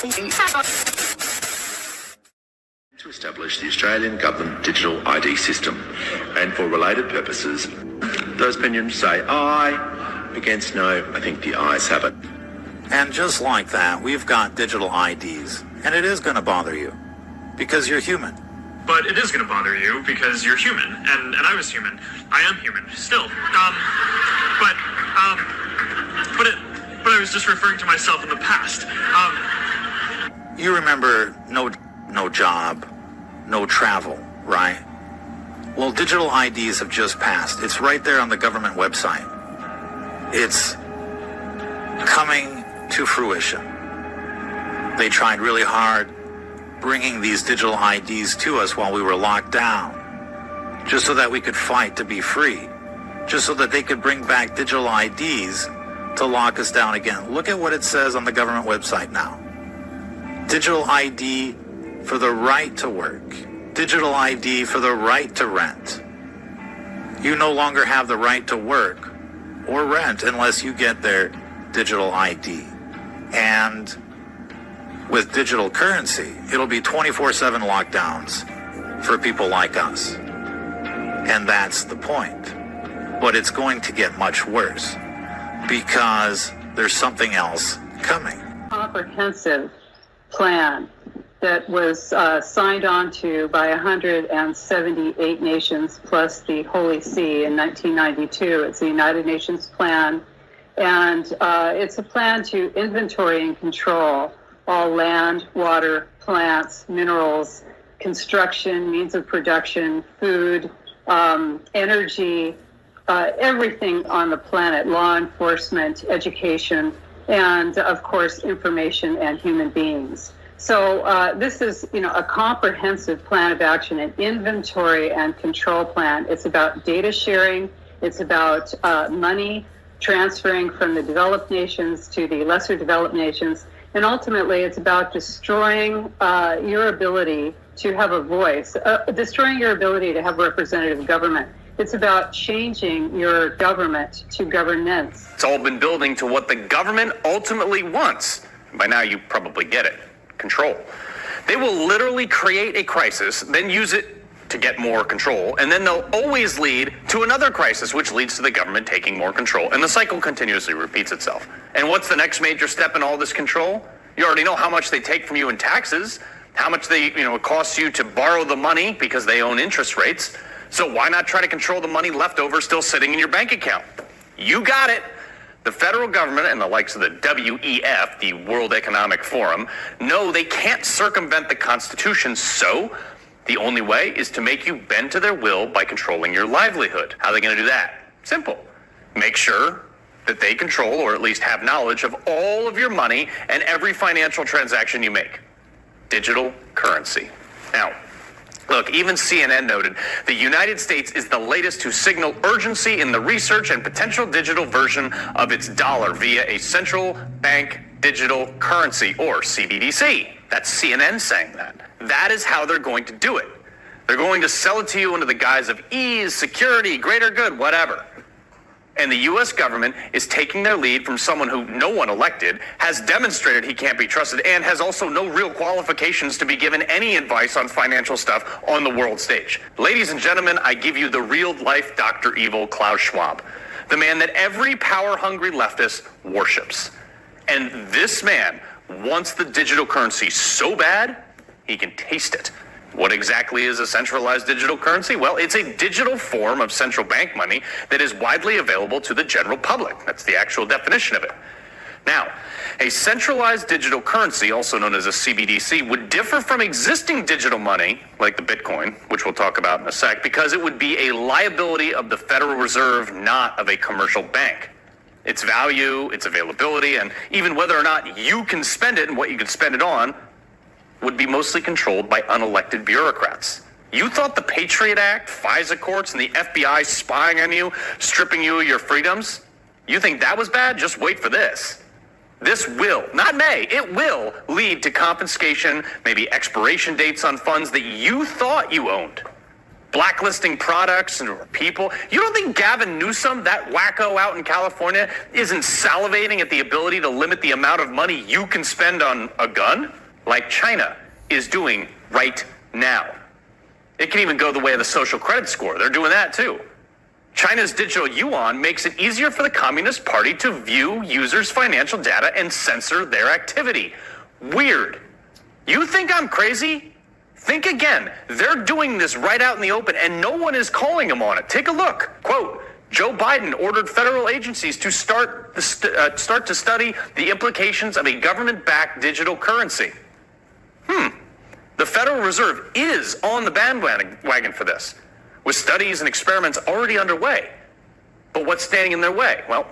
To establish the Australian Government Digital ID System, and for related purposes, those opinions say aye, against no. I think the ayes have it. And just like that, we've got digital IDs, and it is going to bother you because you're human. But it is going to bother you because you're human, and I was human. I am human still. But I was just referring to myself in the past. You remember no job, no travel, right? Well, digital IDs have just passed. It's right there on the government website. It's coming to fruition. They tried really hard bringing these digital IDs to us while we were locked down, just so that we could fight to be free, just so that they could bring back digital IDs to lock us down again. Look at what it says on the government website now. Digital ID for the right to work. Digital ID for the right to rent. You no longer have the right to work or rent unless you get their digital ID. And with digital currency, it'll be 24/7 lockdowns for people like us. And that's the point. But it's going to get much worse because there's something else coming. Comprehensive plan that was signed on to by 178 nations plus the Holy See in 1992. It's the United Nations plan. And it's a plan to inventory and control all land, water, plants, minerals, construction, means of production, food, energy, everything on the planet, law enforcement, education, and of course, information and human beings. So this is, a comprehensive plan of action, an inventory and control plan. It's about data sharing. It's about money transferring from the developed nations to the lesser developed nations. And ultimately, it's about destroying your ability to have a voice, destroying your ability to have representative government. It's about changing your government to governance. It's all been building to what the government ultimately wants. By now, you probably get it. Control. They will literally create a crisis, then use it to get more control, and then they'll always lead to another crisis, which leads to the government taking more control. And the cycle continuously repeats itself. And what's the next major step in all this control? You already know how much they take from you in taxes, how much it costs you to borrow the money because they own interest rates. So why not try to control the money left over still sitting in your bank account? You got it. The federal government and the likes of the WEF, the World Economic Forum, know they can't circumvent the Constitution, so the only way is to make you bend to their will by controlling your livelihood. How are they going to do that? Simple. Make sure that they control or at least have knowledge of all of your money and every financial transaction you make. Digital currency. Now, look, even CNN noted the United States is the latest to signal urgency in the research and potential digital version of its dollar via a central bank digital currency, or CBDC. That's CNN saying that. That is how they're going to do it. They're going to sell it to you under the guise of ease, security, greater good, whatever. And the U.S. government is taking their lead from someone who no one elected, has demonstrated he can't be trusted, and has also no real qualifications to be given any advice on financial stuff on the world stage. Ladies and gentlemen, I give you the real-life Dr. Evil Klaus Schwab, the man that every power-hungry leftist worships. And this man wants the digital currency so bad, he can taste it. What exactly is a centralized digital currency? Well, it's a digital form of central bank money that is widely available to the general public. That's the actual definition of it. Now, a centralized digital currency, also known as a CBDC, would differ from existing digital money, like the Bitcoin, which we'll talk about in a sec, because it would be a liability of the Federal Reserve, not of a commercial bank. Its value, its availability, and even whether or not you can spend it and what you can spend it on would be mostly controlled by unelected bureaucrats. You thought the Patriot Act, FISA courts, and the FBI spying on you, stripping you of your freedoms? You think that was bad? Just wait for this. This will, not may, it will lead to confiscation, maybe expiration dates on funds that you thought you owned. blacklisting products and people. You don't think Gavin Newsom, that wacko out in California, isn't salivating at the ability to limit the amount of money you can spend on a gun? Like China is doing right now. It can even go the way of the social credit score. They're doing that too. China's digital yuan makes it easier for the Communist Party to view users' financial data and censor their activity. Weird. You think I'm crazy? Think again. They're doing this right out in the open, and no one is calling them on it. Take a look. Quote, Joe Biden ordered federal agencies to start to study the implications of a government-backed digital currency. The Federal Reserve is on the bandwagon for this, with studies and experiments already underway. But what's standing in their way? Well,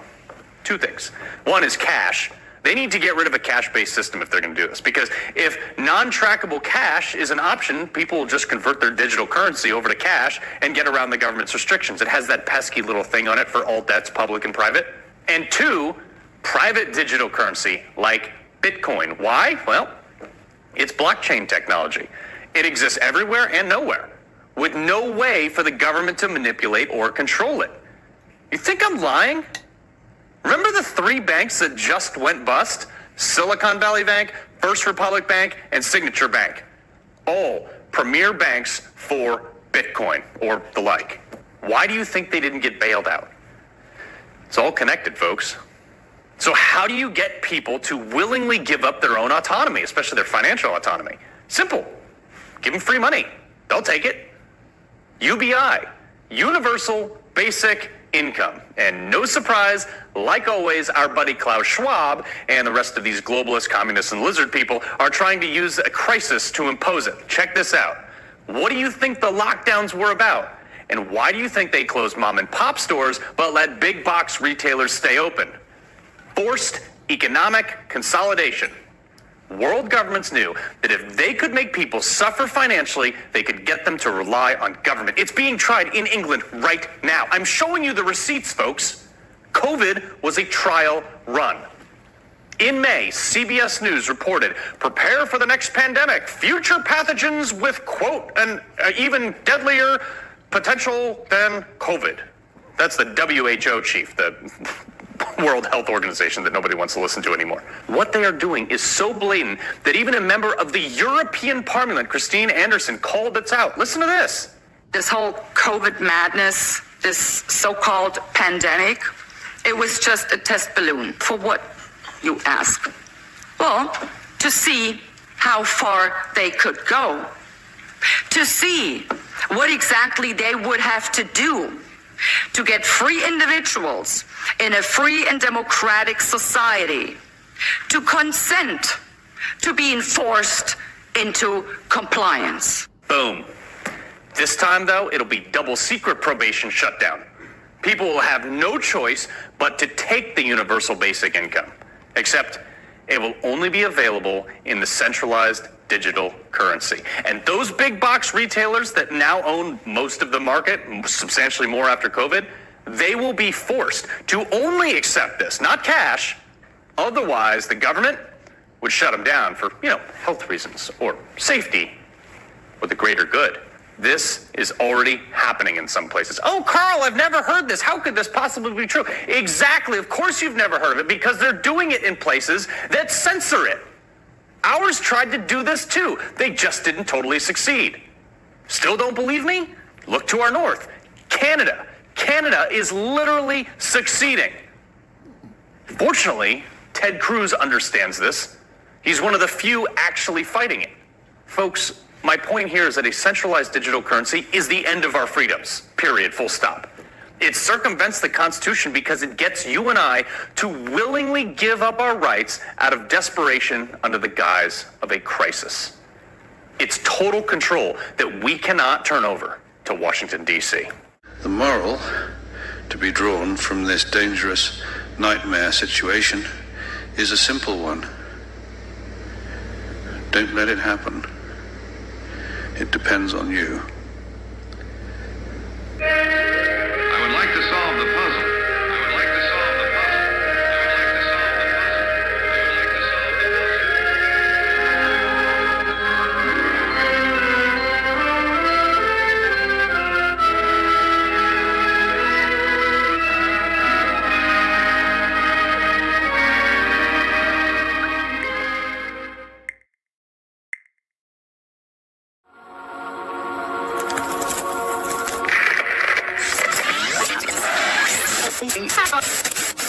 two things. One is cash. They need to get rid of a cash-based system if they're going to do this, because if non-trackable cash is an option, people will just convert their digital currency over to cash and get around the government's restrictions. It has that pesky little thing on it for all debts, public and private. And two, private digital currency like Bitcoin. Why? Well, it's blockchain technology. It exists everywhere and nowhere, with no way for the government to manipulate or control it. You think I'm lying? Remember the three banks that just went bust? Silicon Valley Bank, First Republic Bank, and Signature Bank. All premier banks for Bitcoin or the like. Why do you think they didn't get bailed out? It's all connected, folks. So how do you get people to willingly give up their own autonomy, especially their financial autonomy? Simple. Give them free money. They'll take it. UBI, Universal Basic Income. And no surprise, like always, our buddy Klaus Schwab and the rest of these globalist, communists, and lizard people are trying to use a crisis to impose it. Check this out. What do you think the lockdowns were about? And why do you think they closed mom and pop stores but let big box retailers stay open? Forced economic consolidation. World governments knew that if they could make people suffer financially, they could get them to rely on government. It's being tried in England right now. I'm showing you the receipts, folks. COVID was a trial run. In May, CBS News reported, prepare for the next pandemic. Future pathogens with, quote, an even deadlier potential than COVID. That's the WHO chief, the World Health Organization that nobody wants to listen to anymore. What they are doing is so blatant that even a member of the European Parliament, Christine Anderson, called it out. Listen to this. This whole COVID madness, this so-called pandemic, it was just a test balloon. For what, you ask? Well, to see how far they could go. To see what exactly they would have to do to get free individuals in a free and democratic society to consent to being forced into compliance. Boom. This time, though, it'll be double secret probation shutdown. People will have no choice but to take the universal basic income, except it will only be available in the centralized digital currency. And those big box retailers that now own most of the market, substantially more after COVID, they will be forced to only accept this, not cash. Otherwise, the government would shut them down for, health reasons or safety or the greater good. This is already happening in some places. Oh, Carl, I've never heard this. How could this possibly be true? Exactly. Of course you've never heard of it, because they're doing it in places that censor it. Ours tried to do this too. They just didn't totally succeed. Still don't believe me? Look to our north. Canada. Canada is literally succeeding. Fortunately, Ted Cruz understands this. He's one of the few actually fighting it. Folks, my point here is that a centralized digital currency is the end of our freedoms. Period. Full stop. It circumvents the Constitution because it gets you and I to willingly give up our rights out of desperation under the guise of a crisis. It's total control that we cannot turn over to Washington, D.C. The moral to be drawn from this dangerous nightmare situation is a simple one. Don't let it happen. It depends on you. I would like to solve the puzzle. I would like to solve the puzzle. I would like to solve the puzzle. I would like to solve the puzzle. Bye.